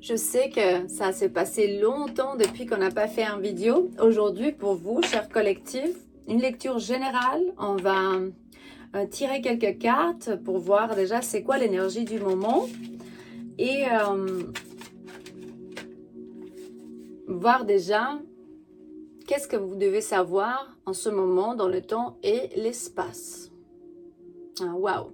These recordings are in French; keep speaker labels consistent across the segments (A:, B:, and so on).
A: Je sais que ça s'est passé longtemps depuis qu'on n'a pas fait une vidéo. Aujourd'hui, pour vous, cher collectif, une lecture générale. On va tirer quelques cartes pour voir déjà c'est quoi l'énergie du moment et voir déjà qu'est-ce que vous devez savoir en ce moment dans le temps et l'espace. Ah, waouh!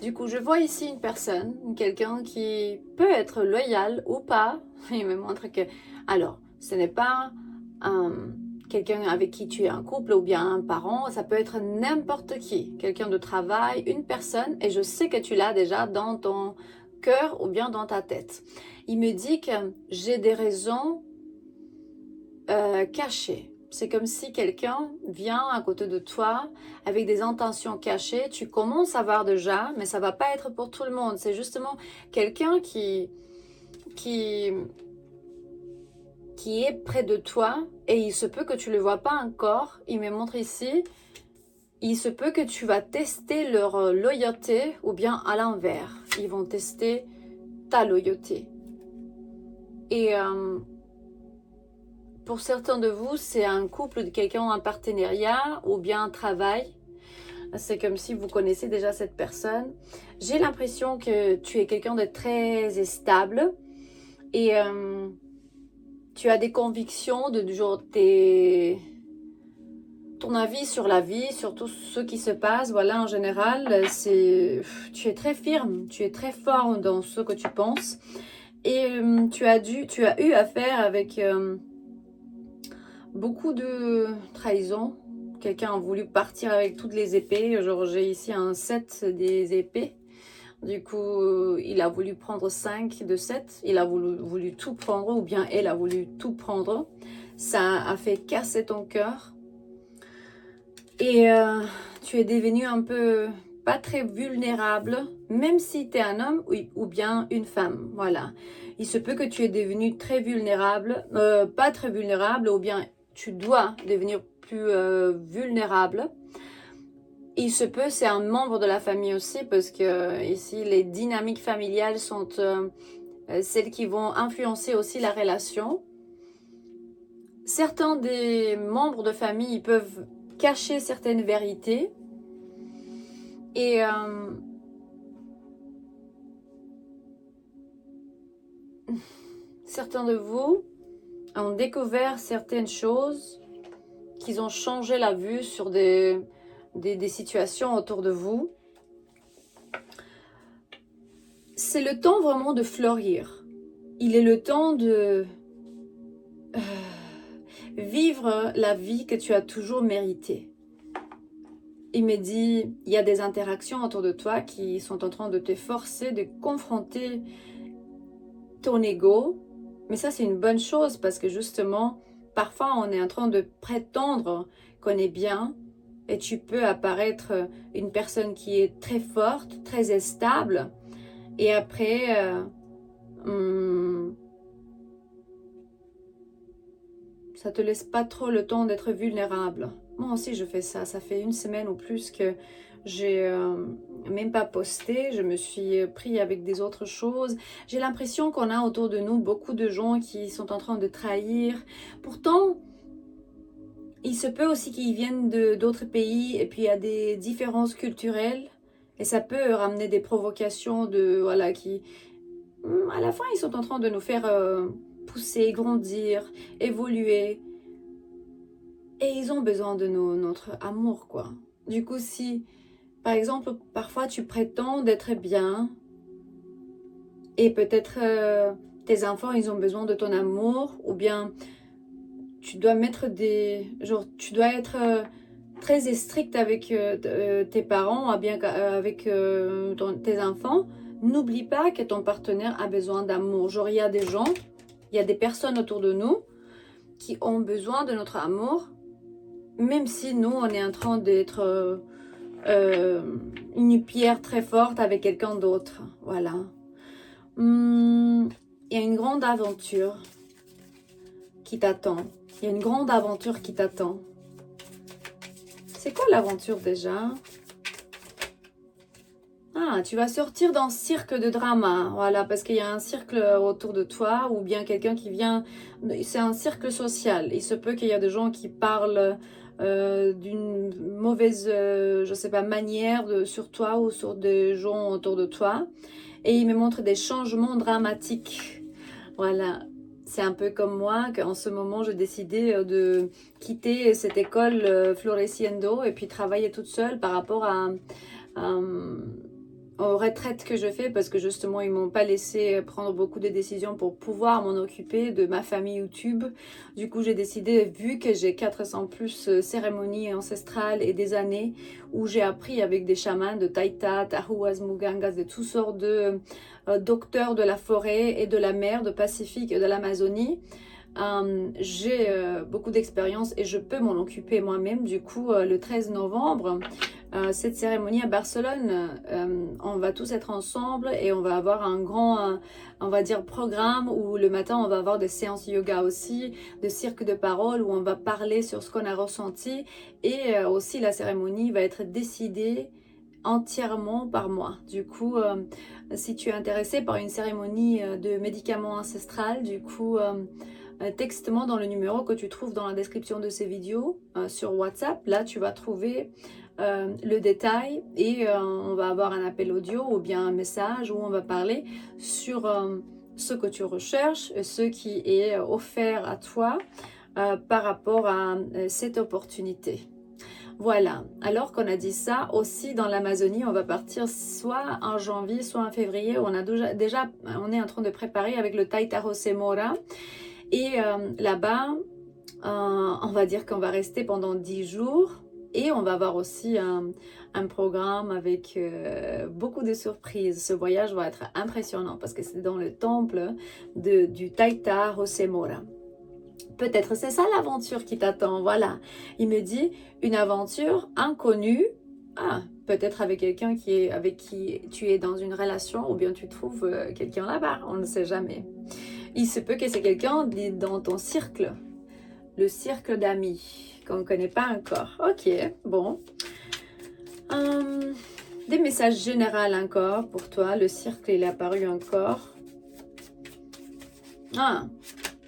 A: Du coup, je vois ici une personne, quelqu'un qui peut être loyal ou pas. Il me montre que, alors, ce n'est pas quelqu'un avec qui tu es en couple ou bien un parent, ça peut être n'importe qui, quelqu'un de travail, une personne, et je sais que tu l'as déjà dans ton cœur ou bien dans ta tête. Il me dit que j'ai des raisons cachées. C'est comme si quelqu'un vient à côté de toi avec des intentions cachées. Tu commences à voir déjà, mais ça va pas être pour tout le monde. C'est justement quelqu'un qui est près de toi et il se peut que tu le vois pas encore. Il me montre ici, il se peut que tu vas tester leur loyauté ou bien à l'envers. Ils vont tester ta loyauté. Et pour certains de vous, c'est un couple de quelqu'un, un partenariat ou bien un travail. C'est comme si vous connaissez déjà cette personne. J'ai l'impression que tu es quelqu'un de très stable et tu as des convictions de du genre ton avis sur la vie, sur tout ce qui se passe. Voilà, en général, tu es très firme, tu es très fort dans ce que tu penses et tu as eu affaire avec beaucoup de trahison. Quelqu'un a voulu partir avec toutes les épées. Genre, j'ai ici un 7 des épées. Du coup, il a voulu prendre 5 de 7. Il a voulu tout prendre, ou bien elle a voulu tout prendre. Ça a fait casser ton cœur. Et tu es devenu un peu pas très vulnérable, même si tu es un homme ou bien une femme. Voilà. Il se peut que tu es devenu très vulnérable, pas très vulnérable, ou bien tu dois devenir plus vulnérable. Il se peut, c'est un membre de la famille aussi, parce que ici, les dynamiques familiales sont celles qui vont influencer aussi la relation. Certains des membres de famille peuvent cacher certaines vérités. Et certains de vous ont découvert certaines choses qui ont changé la vue sur des situations autour de vous. C'est le temps vraiment de fleurir. Il est le temps de vivre la vie que tu as toujours méritée. Il me dit, il y a des interactions autour de toi qui sont en train de te forcer, de confronter ton ego. Mais ça, c'est une bonne chose parce que justement, parfois, on est en train de prétendre qu'on est bien et tu peux apparaître une personne qui est très forte, très stable et après, ça te laisse pas trop le temps d'être vulnérable. Moi aussi, je fais ça. Ça fait une semaine ou plus que j'ai même pas posté. Je me suis pris avec des autres choses. J'ai l'impression qu'on a autour de nous beaucoup de gens qui sont en train de trahir. Pourtant, il se peut aussi qu'ils viennent d'autres pays et puis il y a des différences culturelles. Et ça peut ramener des provocations voilà, qui, à la fin, ils sont en train de nous faire pousser, grandir, évoluer. Et ils ont besoin de notre amour, quoi. Du coup, si, par exemple, parfois tu prétends d'être bien et peut-être tes enfants, ils ont besoin de ton amour ou bien tu dois mettre tu dois être très strict avec tes parents ou bien avec tes enfants. N'oublie pas que ton partenaire a besoin d'amour. Genre, il y a des gens, il y a des personnes autour de nous qui ont besoin de notre amour, même si nous, on est en train d'être une pierre très forte avec quelqu'un d'autre. Voilà. Il y a une grande aventure qui t'attend. Il y a une grande aventure qui t'attend. C'est quoi l'aventure déjà? Ah, tu vas sortir dans ce cirque de drama, voilà, parce qu'il y a un cercle autour de toi ou bien quelqu'un qui vient, c'est un cercle social. Il se peut qu'il y a des gens qui parlent d'une mauvaise, je sais pas, manière sur toi ou sur des gens autour de toi. Et il me montre des changements dramatiques. Voilà, c'est un peu comme moi qu'en ce moment j'ai décidé de quitter cette école Floreciendo et puis travailler toute seule par rapport euh, aux retraites que je fais parce que justement ils m'ont pas laissé prendre beaucoup de décisions pour pouvoir m'en occuper de ma famille YouTube. Du coup j'ai décidé, vu que j'ai 400 plus cérémonies ancestrales et des années où j'ai appris avec des chamans de Taita, Tahuas, Mugangas, de toutes sortes de docteurs de la forêt et de la mer, de Pacifique et de l'Amazonie. J'ai beaucoup d'expérience et je peux m'en occuper moi-même. Du coup, le 13 novembre, cette cérémonie à Barcelone, on va tous être ensemble et on va avoir un grand, on va dire, programme où le matin, on va avoir des séances yoga aussi, de cirque de parole où on va parler sur ce qu'on a ressenti et aussi la cérémonie va être décidée entièrement par moi. Du coup, si tu es intéressé par une cérémonie de médicaments ancestrales, du coup, texte-moi dans le numéro que tu trouves dans la description de ces vidéos sur WhatsApp. Là, tu vas trouver le détail et on va avoir un appel audio ou bien un message où on va parler sur ce que tu recherches, ce qui est offert à toi par rapport à cette opportunité. Voilà, alors qu'on a dit ça, aussi dans l'Amazonie, on va partir soit en janvier, soit en février. On est en train de préparer avec le Taita Rosemora. Et là-bas, on va dire qu'on va rester pendant 10 jours. Et on va avoir aussi un programme avec beaucoup de surprises. Ce voyage va être impressionnant parce que c'est dans le temple du Taita Rosemora. Peut-être c'est ça l'aventure qui t'attend, voilà. Il me dit, une aventure inconnue, peut-être avec quelqu'un avec qui tu es dans une relation ou bien tu trouves quelqu'un là-bas, on ne sait jamais. Il se peut que c'est quelqu'un dans ton cercle, le cercle d'amis, qu'on ne connaît pas encore. Ok, bon. Des messages généraux encore pour toi, le cercle il est apparu encore.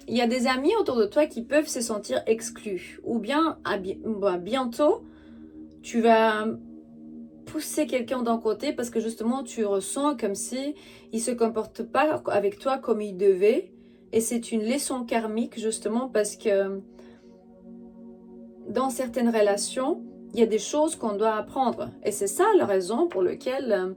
A: Il y a des amis autour de toi qui peuvent se sentir exclus. Ou bien, bientôt, tu vas pousser quelqu'un d'un côté parce que justement, tu ressens comme si il ne se comporte pas avec toi comme il devait. Et c'est une leçon karmique justement parce que dans certaines relations, il y a des choses qu'on doit apprendre. Et c'est ça la raison pour laquelle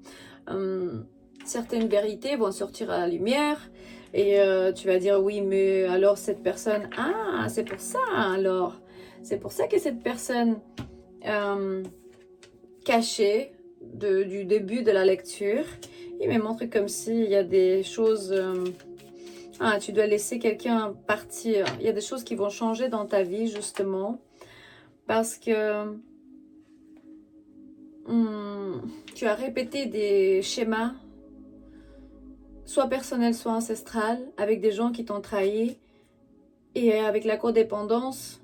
A: certaines vérités vont sortir à la lumière. Et tu vas dire, oui, mais alors cette personne, c'est pour ça alors. C'est pour ça que cette personne cachée du début de la lecture, il me montre comme s'il y a des choses... tu dois laisser quelqu'un partir. Il y a des choses qui vont changer dans ta vie, justement, parce que tu as répété des schémas soit personnel, soit ancestral, avec des gens qui t'ont trahi. Et avec la codépendance,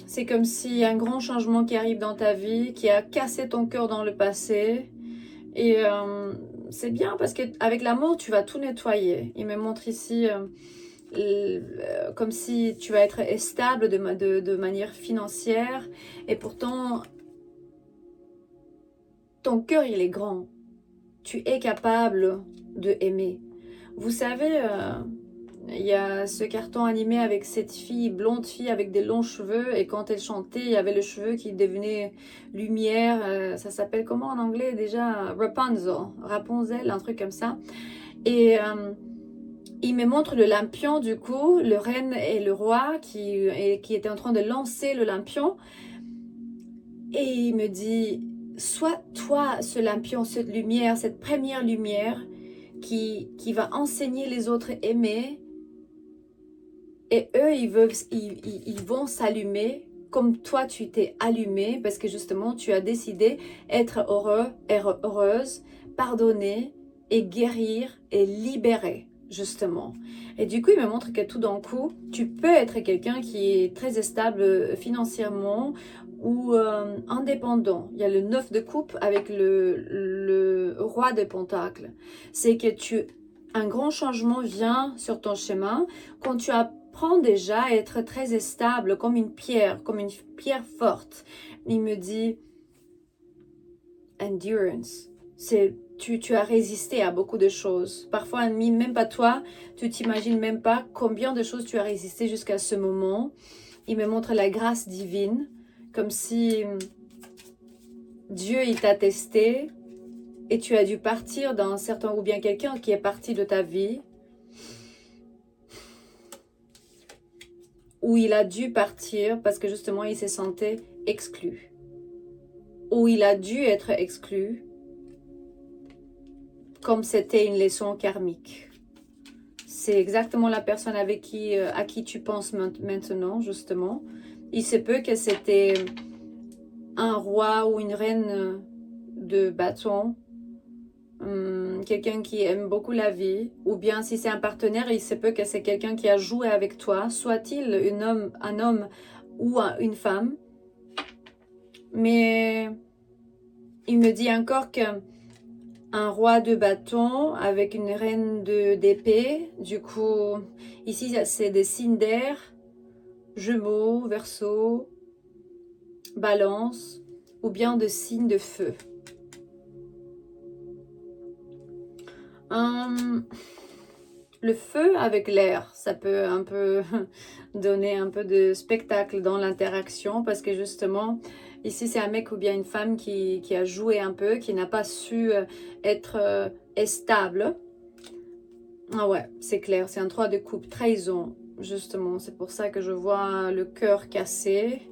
A: c'est comme s'il y a un grand changement qui arrive dans ta vie, qui a cassé ton cœur dans le passé. Et c'est bien parce qu'avec l'amour, tu vas tout nettoyer. Il me montre ici comme si tu vas être stable de manière financière. Et pourtant, ton cœur, il est grand. Tu es capable de aimer. Vous savez, il y a ce carton animé avec cette blonde fille avec des longs cheveux. Et quand elle chantait, il y avait le cheveu qui devenait lumière. Ça s'appelle comment en anglais déjà? Rapunzel, un truc comme ça. Et il me montre le lampion du coup, le reine et le roi qui étaient en train de lancer le lampion. Et il me dit... Sois toi ce lampion, cette lumière, cette première lumière qui va enseigner les autres à aimer. Et eux, ils vont s'allumer comme toi tu t'es allumé parce que justement tu as décidé être heureux et heureuse, pardonner et guérir et libérer justement. Et du coup, il me montre que tout d'un coup, tu peux être quelqu'un qui est très stable financièrement ou indépendant. Il y a le 9 de coupe avec le roi de pentacles. C'est que un grand changement vient sur ton chemin quand tu apprends déjà à être très stable comme une pierre forte. Il me dit endurance. Tu as résisté à beaucoup de choses. Parfois, même pas toi, tu t'imagines même pas combien de choses tu as résisté jusqu'à ce moment. Il me montre la grâce divine, comme si Dieu, il t'a testé et tu as dû partir d'un certain, ou bien quelqu'un qui est parti de ta vie, où il a dû partir parce que justement, il se sentait exclu. Ou il a dû être exclu, comme c'était une leçon karmique. C'est exactement la personne à qui tu penses maintenant, justement. Il se peut que c'était un roi ou une reine de bâton, quelqu'un qui aime beaucoup la vie, ou bien si c'est un partenaire, il se peut que c'est quelqu'un qui a joué avec toi, soit-il un homme ou une femme. Mais il me dit encore que un roi de bâton avec une reine d'épée. Du coup, ici, c'est des signes d'air, Gémeaux, Verseau, Balance, ou bien de signes de feu. Le feu avec l'air, ça peut un peu donner un peu de spectacle dans l'interaction parce que justement, ici c'est un mec ou bien une femme qui a joué un peu, qui n'a pas su être stable. Ah ouais, c'est clair, c'est un 3 de coupe, trahison, justement. C'est pour ça que je vois le cœur cassé.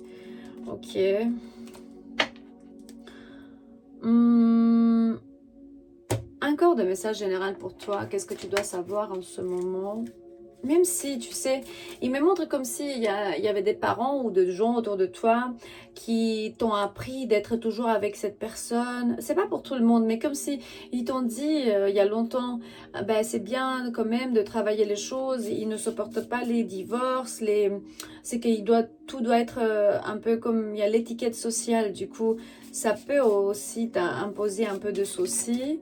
A: Ok. Un corps de message général pour toi. Qu'est-ce que tu dois savoir en ce moment? Même si, tu sais, il me montre comme s'il y avait des parents ou de gens autour de toi qui t'ont appris d'être toujours avec cette personne. C'est pas pour tout le monde, mais comme si ils t'ont dit il y a longtemps, ben, c'est bien quand même de travailler les choses. Ils ne supportent pas les divorces, c'est que tout doit être un peu comme il y a l'étiquette sociale. Du coup, ça peut aussi t'imposer un peu de soucis.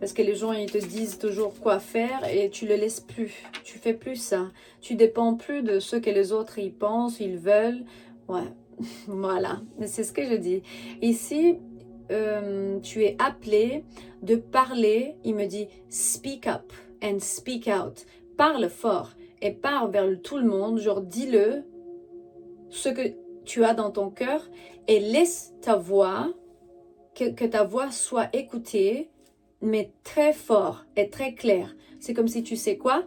A: Parce que les gens, ils te disent toujours quoi faire et tu le laisses plus. Tu fais plus ça. Tu dépends plus de ce que les autres y pensent, ils veulent. Ouais, voilà. Mais c'est ce que je dis. Ici, tu es appelé de parler. Il me dit speak up and speak out. Parle fort et parle vers tout le monde. Genre, dis-le ce que tu as dans ton cœur et laisse ta voix, que ta voix soit écoutée, mais très fort et très clair. C'est comme si tu sais quoi,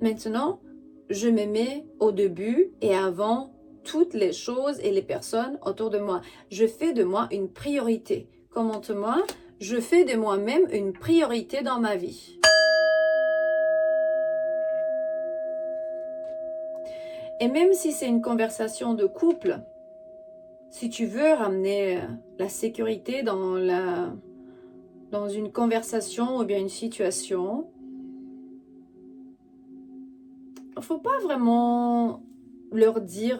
A: maintenant, je me mets au début et avant toutes les choses et les personnes autour de moi. Je fais de moi une priorité. Commente-moi, je fais de moi-même une priorité dans ma vie. Et même si c'est une conversation de couple, si tu veux ramener la sécurité dans une conversation ou bien une situation, il ne faut pas vraiment leur dire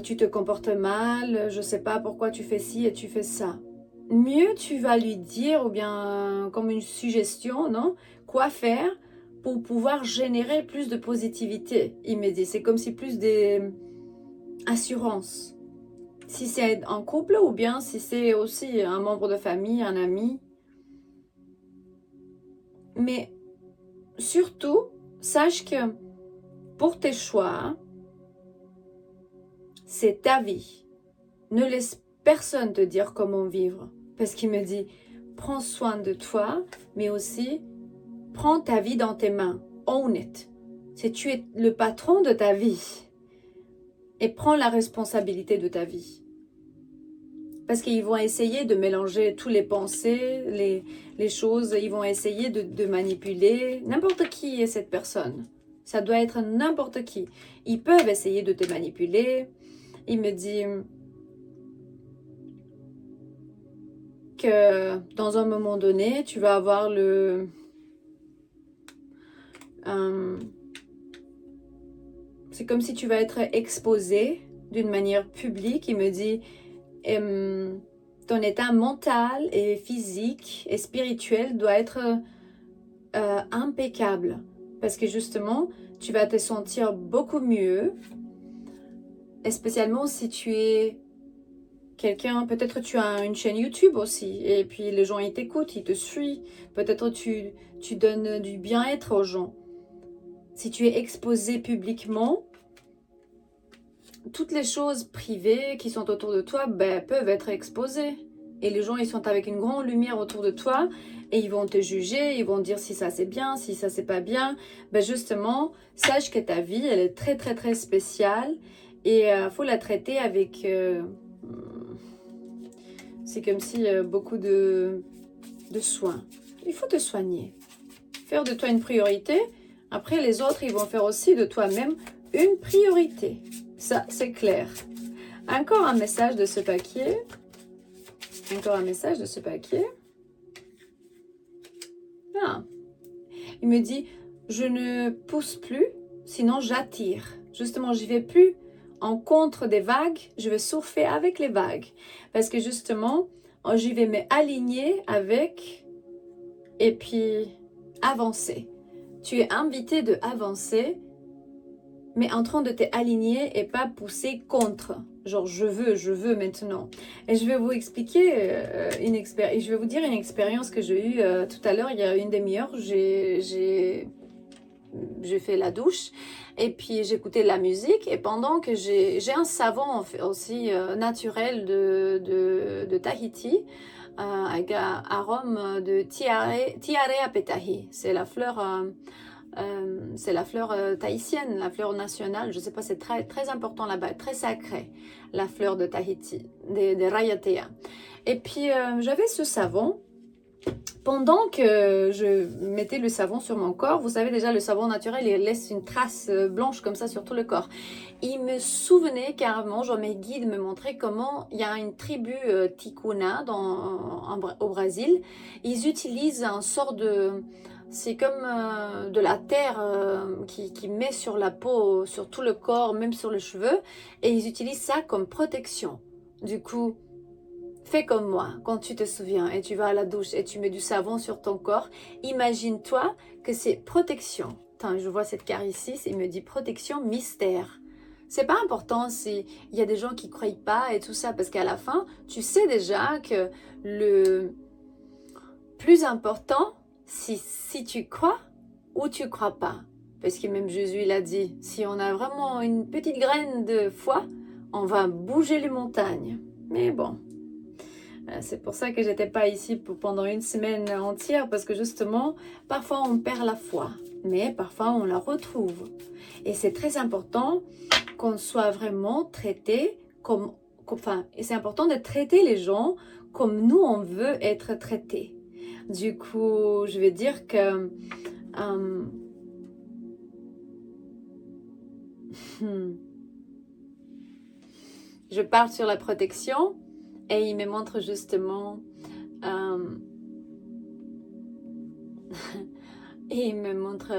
A: tu te comportes mal, je ne sais pas pourquoi tu fais ci et tu fais ça. Mieux tu vas lui dire, ou bien comme une suggestion, non, quoi faire pour pouvoir générer plus de positivité. Il me dit, c'est comme si plus d'assurance. Si c'est en couple ou bien si c'est aussi un membre de famille, un ami. Mais surtout, sache que pour tes choix, c'est ta vie. Ne laisse personne te dire comment vivre. Parce qu'il me dit, prends soin de toi, mais aussi, prends ta vie dans tes mains. Own it. Tu es le patron de ta vie. Et prends la responsabilité de ta vie. Parce qu'ils vont essayer de mélanger toutes les pensées, les choses. Ils vont essayer de manipuler. N'importe qui est cette personne. Ça doit être n'importe qui. Ils peuvent essayer de te manipuler. Il me dit que dans un moment donné, tu vas avoir c'est comme si tu vas être exposé d'une manière publique. Il me dit, ton état mental et physique et spirituel doit être impeccable. Parce que justement, tu vas te sentir beaucoup mieux. Et spécialement si tu es quelqu'un, peut-être tu as une chaîne YouTube aussi. Et puis les gens, ils t'écoutent, ils te suivent. Peut-être tu donnes du bien-être aux gens. Si tu es exposé publiquement, toutes les choses privées qui sont autour de toi peuvent être exposées. Et les gens, ils sont avec une grande lumière autour de toi et ils vont te juger, ils vont dire si ça c'est bien, si ça c'est pas bien. Justement, sache que ta vie, elle est très très très spéciale et faut la traiter avec... c'est comme si beaucoup de soins. Il faut te soigner. Faire de toi une priorité. Après, les autres, ils vont faire aussi de toi-même une priorité. Ça, c'est clair. Encore un message de ce paquet. Encore un message de ce paquet. Ah. Il me dit, je ne pousse plus, sinon j'attire. Justement, j'y vais plus en contre des vagues, je vais surfer avec les vagues. Parce que justement, j'y vais m'aligner avec et puis avancer. Tu es invité de avancer, mais en train de t'aligner et pas pousser contre. Genre, je veux maintenant. Et je vais vous expliquer je vais vous dire une expérience que j'ai eue tout à l'heure, il y a une demi-heure. J'ai fait la douche et puis j'écoutais de la musique. Et pendant que j'ai un savon aussi naturel de Tahiti, avec un arôme de Tiare Apetahi. C'est la fleur... tahitienne, la fleur nationale, je ne sais pas, c'est très, très important là-bas, très sacré, la fleur de Tahiti, des Raiatea. Et puis, j'avais ce savon. Pendant que je mettais le savon sur mon corps, vous savez déjà, le savon naturel, il laisse une trace blanche comme ça sur tout le corps. Il me souvenait carrément, genre mes guides me montraient comment il y a une tribu Ticuna au Brésil. Ils utilisent un sort de... C'est comme de la terre qui met sur la peau, sur tout le corps, même sur les cheveux. Et ils utilisent ça comme protection. Du coup, fais comme moi, quand tu te souviens et tu vas à la douche et tu mets du savon sur ton corps, imagine-toi que c'est protection. Attends, je vois cette carte ici, il me dit protection mystère. C'est pas important s'il y a des gens qui ne croient pas et tout ça, parce qu'à la fin, tu sais déjà que le plus important, si tu crois ou tu crois pas. Parce que même Jésus l'a dit, si on a vraiment une petite graine de foi, on va bouger les montagnes. Mais bon, c'est pour ça que j'étais pas ici pendant une semaine entière, parce que justement, parfois on perd la foi, mais parfois on la retrouve. Et c'est très important qu'on soit vraiment traité et c'est important de traiter les gens comme nous on veut être traités. Du coup, je vais dire que je parle sur la protection et il me montre justement et il me montre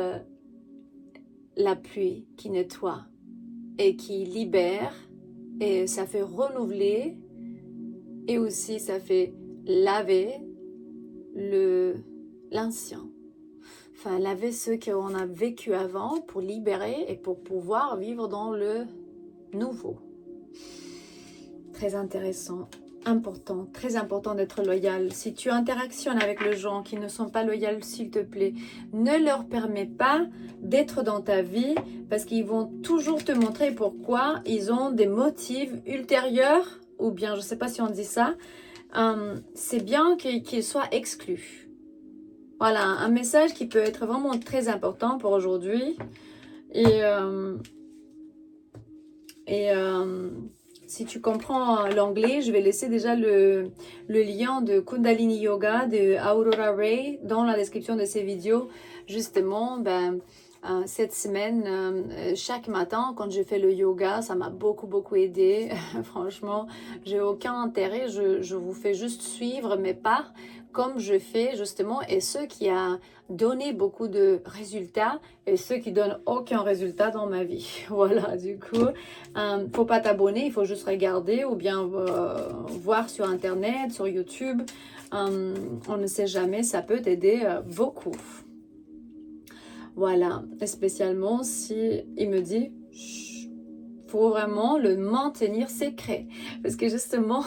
A: la pluie qui nettoie et qui libère, et ça fait renouveler et aussi ça fait laver l'ancien. Enfin, laver ce qu'on a vécu avant pour libérer et pour pouvoir vivre dans le nouveau. Très intéressant, important, très important d'être loyal. Si tu interactionnes avec les gens qui ne sont pas loyaux, s'il te plaît, ne leur permets pas d'être dans ta vie, parce qu'ils vont toujours te montrer pourquoi ils ont des motifs ultérieurs, ou bien, je ne sais pas si on dit ça, c'est bien qu'ils soient exclus. Voilà, un message qui peut être vraiment très important pour aujourd'hui. Si tu comprends l'anglais, je vais laisser déjà le lien de Kundalini Yoga de Aurora Ray dans la description de ces vidéos. Justement, cette semaine, chaque matin, quand je fais le yoga, ça m'a beaucoup aidé. Franchement, j'ai aucun intérêt. Je vous fais juste suivre mes pas comme je fais justement, et ce qui a donné beaucoup de résultats et ce qui donne aucun résultat dans ma vie. Voilà, du coup, faut pas t'abonner, il faut juste regarder ou bien voir sur internet, sur YouTube. On ne sait jamais, ça peut t'aider beaucoup. Voilà, et spécialement si il me dit, faut vraiment le maintenir secret. Parce que justement,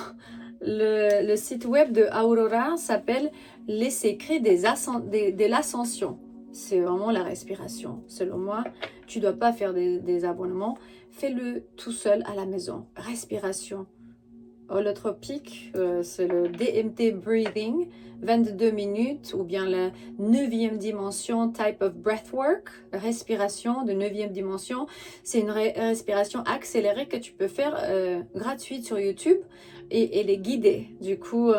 A: le site web de Aurora s'appelle Les secrets de l'ascension. C'est vraiment la respiration. Selon moi, tu ne dois pas faire des abonnements. Fais-le tout seul à la maison. Respiration. Holotropique, c'est le DMT Breathing, 22 minutes, ou bien la 9e dimension Type of Breathwork, respiration de 9e dimension. C'est une respiration accélérée que tu peux faire gratuite sur YouTube et les guider. Du coup,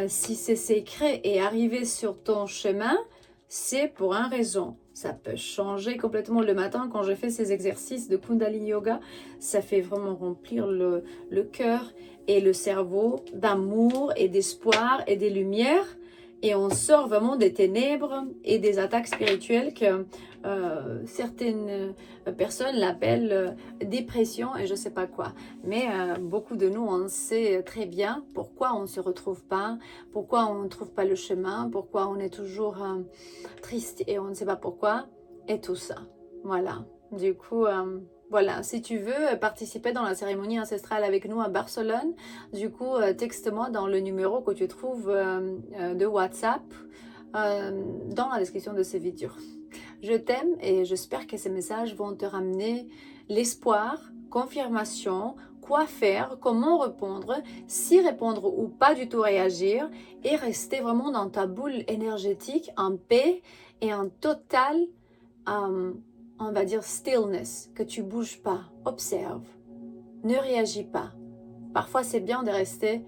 A: si c'est secret et arrivé sur ton chemin, c'est pour une raison. Ça peut changer complètement le matin quand je fais ces exercices de Kundalini Yoga. Ça fait vraiment remplir le cœur et le cerveau d'amour et d'espoir et des lumières. Et on sort vraiment des ténèbres et des attaques spirituelles que certaines personnes l'appellent dépression et je ne sais pas quoi. Mais beaucoup de nous, on sait très bien pourquoi on ne se retrouve pas, pourquoi on ne trouve pas le chemin, pourquoi on est toujours triste et on ne sait pas pourquoi, et tout ça. Voilà. Du coup, voilà. Si tu veux participer dans la cérémonie ancestrale avec nous à Barcelone, du coup, texte-moi dans le numéro que tu trouves de WhatsApp dans la description de ces vidéos. Je t'aime et j'espère que ces messages vont te ramener l'espoir, confirmation, quoi faire, comment répondre, si répondre ou pas du tout réagir et rester vraiment dans ta boule énergétique en paix et en total, on va dire stillness, que tu bouges pas, observe, ne réagis pas. Parfois c'est bien de rester,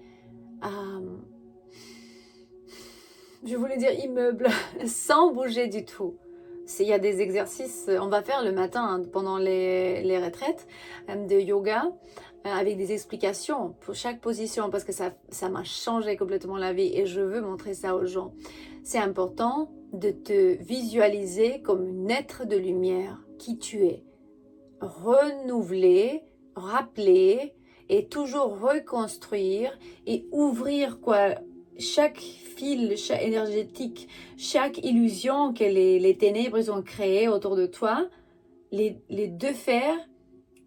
A: je voulais dire immeuble, sans bouger du tout. Il y a des exercices, on va faire le matin pendant les retraites de yoga avec des explications pour chaque position parce que ça m'a changé complètement la vie et je veux montrer ça aux gens. C'est important de te visualiser comme un être de lumière qui tu es. Renouveler, rappeler et toujours reconstruire et ouvrir chaque fil énergétique, chaque illusion que les ténèbres ont créée autour de toi, les défaire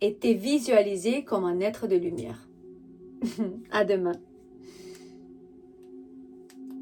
A: et te visualiser comme un être de lumière. À demain.